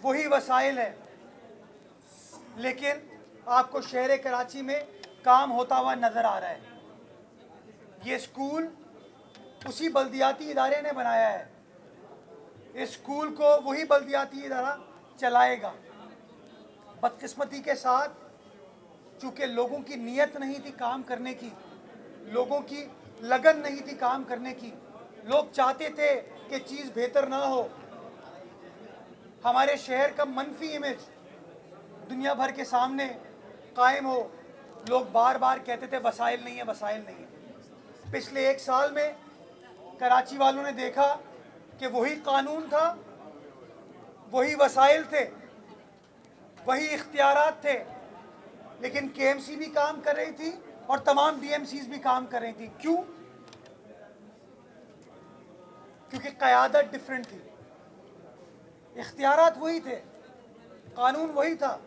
वही वसाइल है, लेकिन आपको शहर कराची में काम होता हुआ नज़र आ रहा है। ये स्कूल उसी बल्दियाती इदारे ने बनाया है, इस स्कूल को वही बल्दियाती इदारा चलाएगा। बदकिस्मती के साथ चूँकि लोगों की नीयत नहीं थी काम करने की, लोगों की लगन नहीं थी काम करने की, लोग चाहते थे कि चीज़ बेहतर ना हो, हमारे शहर का मनफी इमेज दुनिया भर के सामने कायम हो, लोग बार बार कहते थे वसाइल नहीं है, वसाइल नहीं है। पिछले 1 साल में कराची वालों ने देखा कि वही कानून था, वही वसाइल थे, वही इख्तियारात थे, लेकिन केएमसी भी काम कर रही थी और तमाम डीएमसीज भी काम कर रही थी। क्यों? क्योंकि क़यादत डिफरेंट थी, इख्तियारात वही थे, कानून वही था,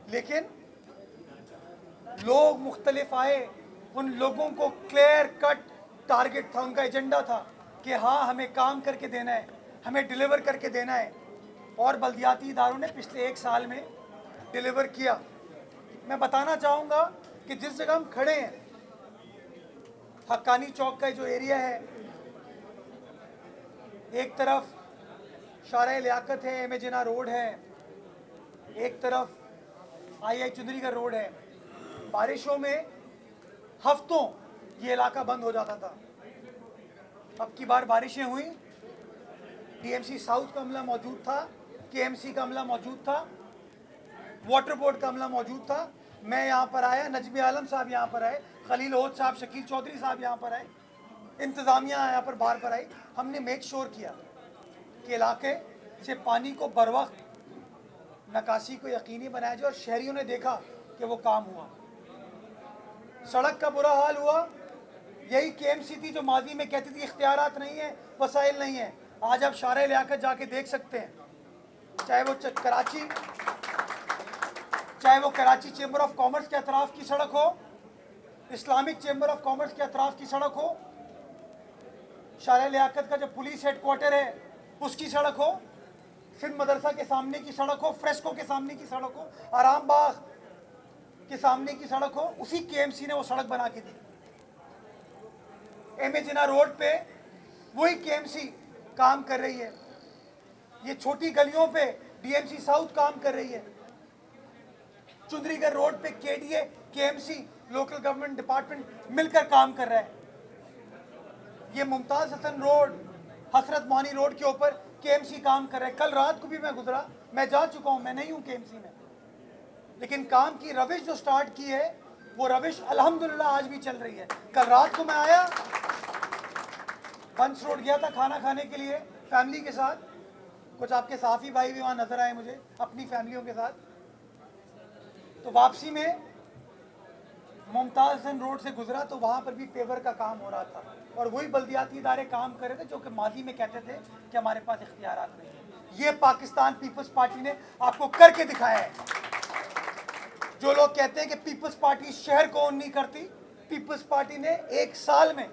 लेकिन लोग मुख्तलिफ आए। उन लोगों को क्लियर कट टारगेट था, उनका एजेंडा था कि हाँ हमें काम करके देना है, हमें डिलीवर करके देना है, और बल्दियाती इदारों ने पिछले 1 साल में डिलीवर किया। मैं बताना चाहूँगा कि जिस जगह हम खड़े हैं, हक्कानी चौक का जो एरिया है, एक तरफ शारा लियाकत है, एम ए जिन्ना रोड है, एक तरफ आई चुंदरी का रोड है। बारिशों में हफ्तों ये इलाका बंद हो जाता था। अब की बार बारिशें हुई, डीएमसी साउथ का अमला मौजूद था, केएमसी का अमला मौजूद था, वाटर बोर्ड का अमला मौजूद था। मैं यहाँ पर आया, नजमी आलम साहब यहाँ पर आए, खलील होद साहब, शकील चौधरी साहब यहाँ पर आए, इंतज़ामिया यहाँ पर बार पर आई। हमने मेक श्योर किया कि इलाके से पानी को बर वक्त नकासी को यकीनी बनाया जाए, और शहरियों ने देखा कि वो काम हुआ। सड़क का बुरा हाल हुआ, यही केएमसी थी जो माजी में कहती थी इख्तियारात नहीं है, वसाइल नहीं है। आज आप शारा लियाकत जाके देख सकते हैं, चाहे वो कराची चेंबर ऑफ कॉमर्स के अतराफ की सड़क हो, इस्लामिक चेंबर ऑफ कॉमर्स के अतराफ की सड़क हो, शारा लियाकत का जो पुलिस हेडक्वार्टर है उसकी सड़क हो, सिंध मदरसा के सामने की सड़क हो, फ्रेस्को के सामने की सड़क हो, आराम बाग के सामने की सड़क हो, उसी केएमसी ने वो सड़क बना के दी। एम ए जिन्ना रोड पे वही केएमसी काम कर रही है। ये छोटी गलियों पे डीएमसी साउथ काम कर रही है। चुंदरीगढ़ रोड पे KDA, KMC, local government department मिलकर काम कर रहा है। ये मुमताज हसन रोड, हसरत मोहानी रोड के ऊपर केएमसी काम कर रहा है। कल रात को भी मैं गुजरा, मैं जा चुका हूं, मैं नहीं हूं केएमसी में, लेकिन काम की रविश जो स्टार्ट की है वो रविश अल्हम्दुलिल्लाह आज भी चल रही है। कल रात को मैं आया, पंच रोड गया था खाना खाने के लिए फैमिली के साथ, कुछ आपके साफी भाई भी वहाँ नजर आए मुझे अपनी फैमिलियों के साथ। तो वापसी में मुमताज हसन रोड से गुजरा तो वहाँ पर भी पेवर का काम हो रहा था, और वही बल्दियाती इदारे काम कर रहे थे जो कि माजी में कहते थे कि हमारे पास इख्तियारात नहीं है। ये पाकिस्तान पीपल्स पार्टी ने आपको करके दिखाया है। जो लोग कहते हैं कि पीपल्स पार्टी शहर को ओन नहीं करती, पीपल्स पार्टी ने 1 साल में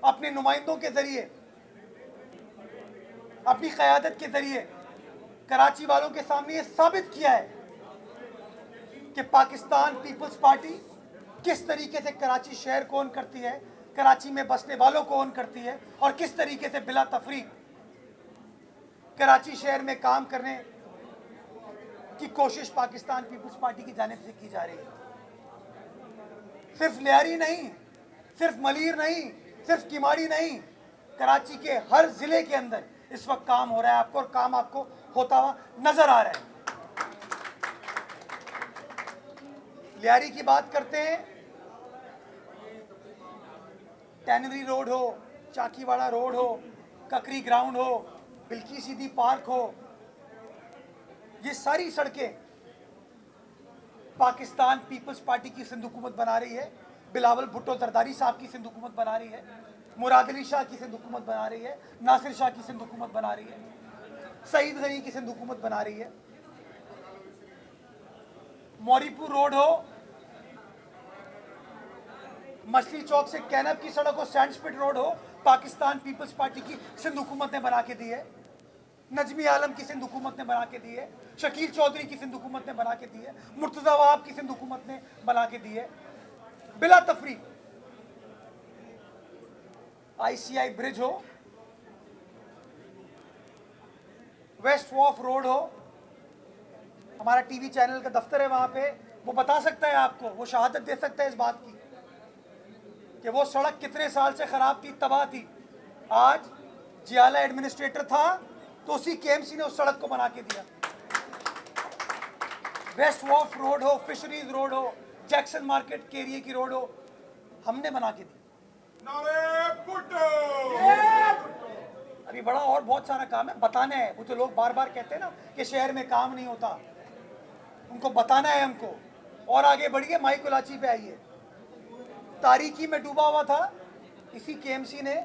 अपने नुमाइंदों के जरिए, अपनी क़यादत के जरिए कराची वालों के सामने ये साबित किया है कि पाकिस्तान पीपल्स पार्टी किस तरीके से कराची शहर को ओन करती है, कराची में बसने वालों को ओन करती है, और किस तरीके से बिला तफरीक कराची शहर में काम करने की कोशिश पाकिस्तान पीपल्स पार्टी की जानिब से की जा रही है। सिर्फ लियारी नहीं, सिर्फ मलीर नहीं, सिर्फ किमाड़ी नहीं, कराची के हर जिले के अंदर इस वक्त काम हो रहा है आपको, और काम आपको होता हुआ नजर आ रहा है। लियारी की बात करते हैं, टैनरी रोड हो, चाकीवाड़ा रोड हो, ककरी ग्राउंड हो, बिल्की सीधी पार्क हो, ये सारी सड़कें पाकिस्तान पीपल्स पार्टी की सिंध हुकूमत बना रही है। बिलावल भुट्टो जरदारी साहब की सिंध हुकूमत बना रही है, मुराद अली शाह की सिंध हुकूमत बना रही है, नासिर शाह की सिंध हुकूमत बना रही है, सईद गनी की सिंध हुकूमत बना रही है। मौरीपुर रोड हो, मछली चौक से कैनब की सड़क हो, सैंड स्पिट रोड हो, पाकिस्तान पीपल्स पार्टी की सिंध हुकूमत ने बना के दी है। नजमी आलम की सिंध हुकूमत ने बना के दी है, शकील चौधरी की सिंध हुकूमत ने बना के दी है, मुर्तज़ा वहाब की सिंध हुकूमत ने बना के दी है। बिला तफरीक ICI ब्रिज हो, वेस्ट वॉफ रोड हो, हमारा टीवी चैनल का दफ्तर है वहां पे, वो बता सकता है आपको, वो शहादत दे सकता है इस बात की कि वो सड़क कितने साल से खराब थी, तबाह थी। आज जियाला एडमिनिस्ट्रेटर था तो उसी KMC ने उस सड़क को बना के दिया। वेस्ट वॉफ रोड हो, फिशरीज रोड हो, जैक्सन मार्केट के एरिए की रोड हो, हमने बना के दी। अभी बड़ा और बहुत सारा काम है, बताना है। वो जो लोग बार बार कहते हैं ना कि शहर में काम नहीं होता, उनको बताना है हमको। और आगे बढ़िए, माई कुलाची पे आइए। तारीकी में डूबा हुआ था, इसी KMC ने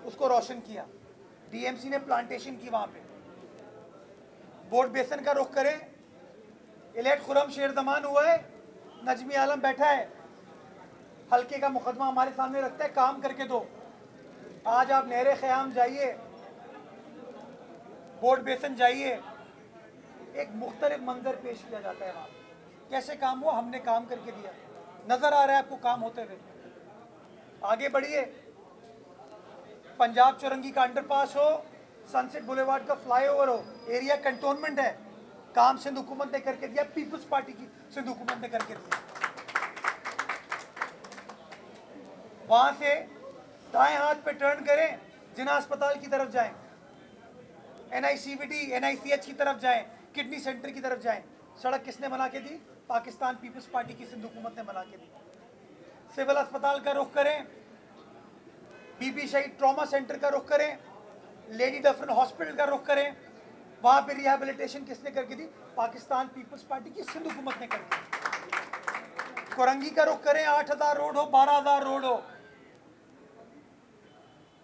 उसको रोशन किया, DMC ने प्लांटेशन की वहां पे। बोर्ड बेसन का रुख करें, इलेट खुरम शेर जमान हुआ है, नजमी आलम बैठा है, हल्के का मुकदमा हमारे सामने रखता है, काम करके दो। आज आप नहरे ख़याम जाइए, बोर्ड बेसन जाइए, एक मुख्तलिफ मंजर पेश किया जाता है वहाँ। कैसे काम हुआ, हमने काम करके दिया। नजर आ रहा है आपको काम होते हुए। आगे बढ़िए, पंजाब चौरंगी का अंडरपास हो, सनसेट बुलेवार्ड का फ्लाईओवर हो, एरिया कंटोनमेंट है, काम सिंध हुकूमत ने करके दिया, पीपल्स पार्टी की सिंध हुकूमत ने करके दिया। वहां से दाएं हाथ पे टर्न करें, जिना अस्पताल की तरफ जाएं, NICVD NICH की तरफ जाएं, किडनी सेंटर की तरफ जाएं। सड़क किसने बना के दी? पाकिस्तान पीपल्स पार्टी की सिंध हुकूमत ने बना के दी। सिविल अस्पताल का रुख करें, बीबी शहीद ट्रॉमा सेंटर का रुख करें, लेडी डफरन हॉस्पिटल का रुख करें, वहां पे रिहैबिलिटेशन किसने करके दी? पाकिस्तान पीपल्स पार्टी की सिंध हुकूमत ने करके दी। कोरंगी का रुख करें, 8000 रोड हो, 12000 रोड हो,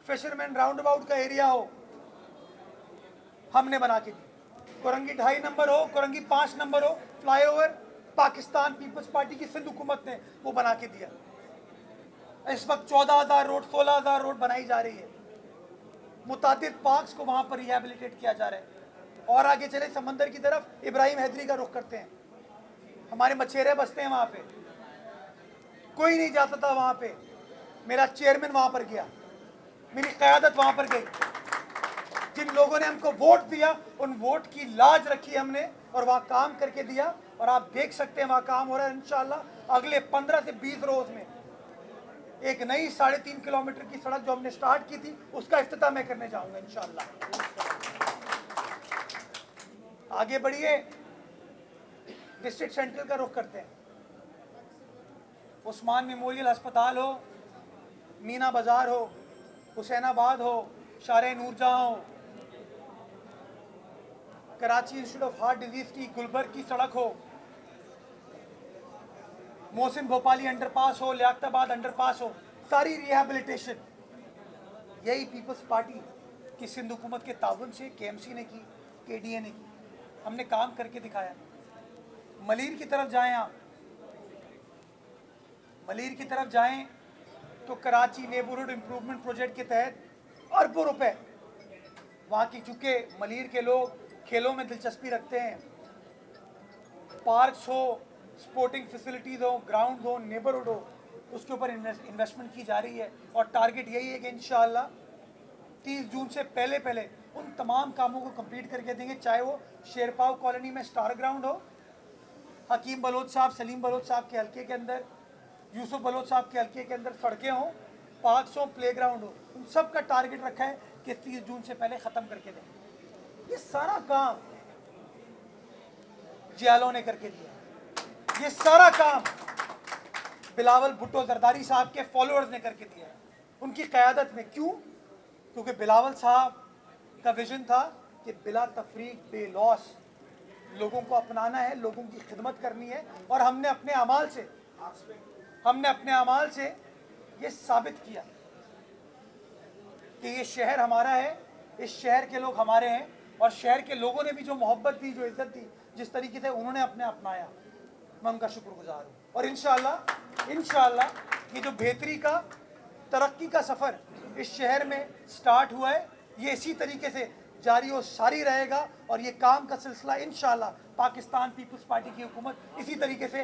फिशरमैन राउंड अबाउट का एरिया हो, हमने बना के दी। कोरंगी 2.5 नंबर हो, कोरंगी 5 नंबर हो, फ्लाईओवर पाकिस्तान पीपल्स पार्टी की सिंध हुकूमत ने वो बना के दिया। इस वक्त 14,000 रोड 16,000 रोड बनाई जा रही है, मुतादिद पार्क्स को वहां पर रिहैबिलिटेट किया जा रहा है। और आगे चले समंदर की तरफ, इब्राहिम हैदरी का रुख करते हैं, हमारे मछेरे बसते हैं वहां पे, कोई नहीं जाता था वहां पे, मेरा चेयरमैन वहां पर गया, मेरी क़यादत वहां पर गई। जिन लोगों ने हमको वोट दिया, उन वोट की लाज रखी हमने और वहां काम करके दिया। और आप देख सकते हैं वहां काम हो रहा है। इंशाल्लाह अगले 15 से 20 रोज में एक नई 3.5 किलोमीटर की सड़क जो हमने स्टार्ट की थी, उसका इफ्तिताह मैं करने जाऊंगा इंशाल्लाह। आगे बढ़िए, डिस्ट्रिक्ट सेंट्रल का रुख करते हैं। उस्मान मेमोरियल अस्पताल हो, मीना बाजार हो, हुसैनाबाद हो, शारे नूरजहां हो, Karachi institute of heart disease की गुलबर्ग की सड़क हो, मोहसिन भोपाली अंडरपास हो, लियाकताबाद अंडरपास हो, सारी रिहैबिलिटेशन यही पीपल्स पार्टी की सिंध हुकूमत के ताउन से KMC ने की, KDA ने की। हमने काम करके दिखाया। मलीर की तरफ जाएं आप, मलीर की तरफ जाएं तो कराची नेबरहुड इम्प्रूवमेंट प्रोजेक्ट के तहत अरबों रुपए वहाँ की, चूँकि मलीर के लोग खेलों में दिलचस्पी रखते हैं, पार्क्स हो, स्पोर्टिंग फैसिलिटीज़ हो, ग्राउंड हो, नेबरहुड हो, उसके ऊपर इन्वेस्टमेंट की जा रही है। और टारगेट यही है कि इंशाअल्लाह 30 जून से पहले पहले उन तमाम कामों को कंप्लीट करके देंगे, चाहे वो शेरपाव कॉलोनी में स्टार ग्राउंड हो, हकीम बलोच साहब, सलीम बलोच साहब के हल्के के अंदर, यूसुफ बलोच साहब के हल्के के अंदर सड़कें हों, पार्क्स हो, प्ले ग्राउंड हो, उन सब का टारगेट रखा है कि 30 जून से पहले ख़त्म करके देंगे। ये सारा काम जियालों ने करके दिया, ये सारा काम बिलावल भुट्टो जरदारी साहब के फॉलोअर्स ने करके दिया, उनकी क़यादत में। क्यों? क्योंकि बिलावल साहब का विजन था कि बिला तफरीक बेलौस लोगों को अपनाना है, लोगों की खिदमत करनी है। और हमने अपने अमाल से ये साबित किया कि ये शहर हमारा है, इस शहर के लोग हमारे हैं। और शहर के लोगों ने भी जो मोहब्बत दी, जो इज्जत दी, जिस तरीके से उन्होंने अपने अपनाया, मैं उनका शुक्रगुजार हूँ। और इंशाअल्लाह ये जो बेहतरी का, तरक्की का सफ़र इस शहर में स्टार्ट हुआ है, ये इसी तरीके से जारी और सारी रहेगा और ये काम का सिलसिला इंशाल्लाह पाकिस्तान पीपल्स पार्टी की हुकूमत इसी तरीके से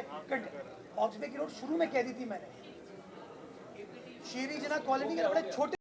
ऑक्सबे की रोड शुरू में कह दी थी मैंने, शेरी जना कॉलोनी के बड़े छोटे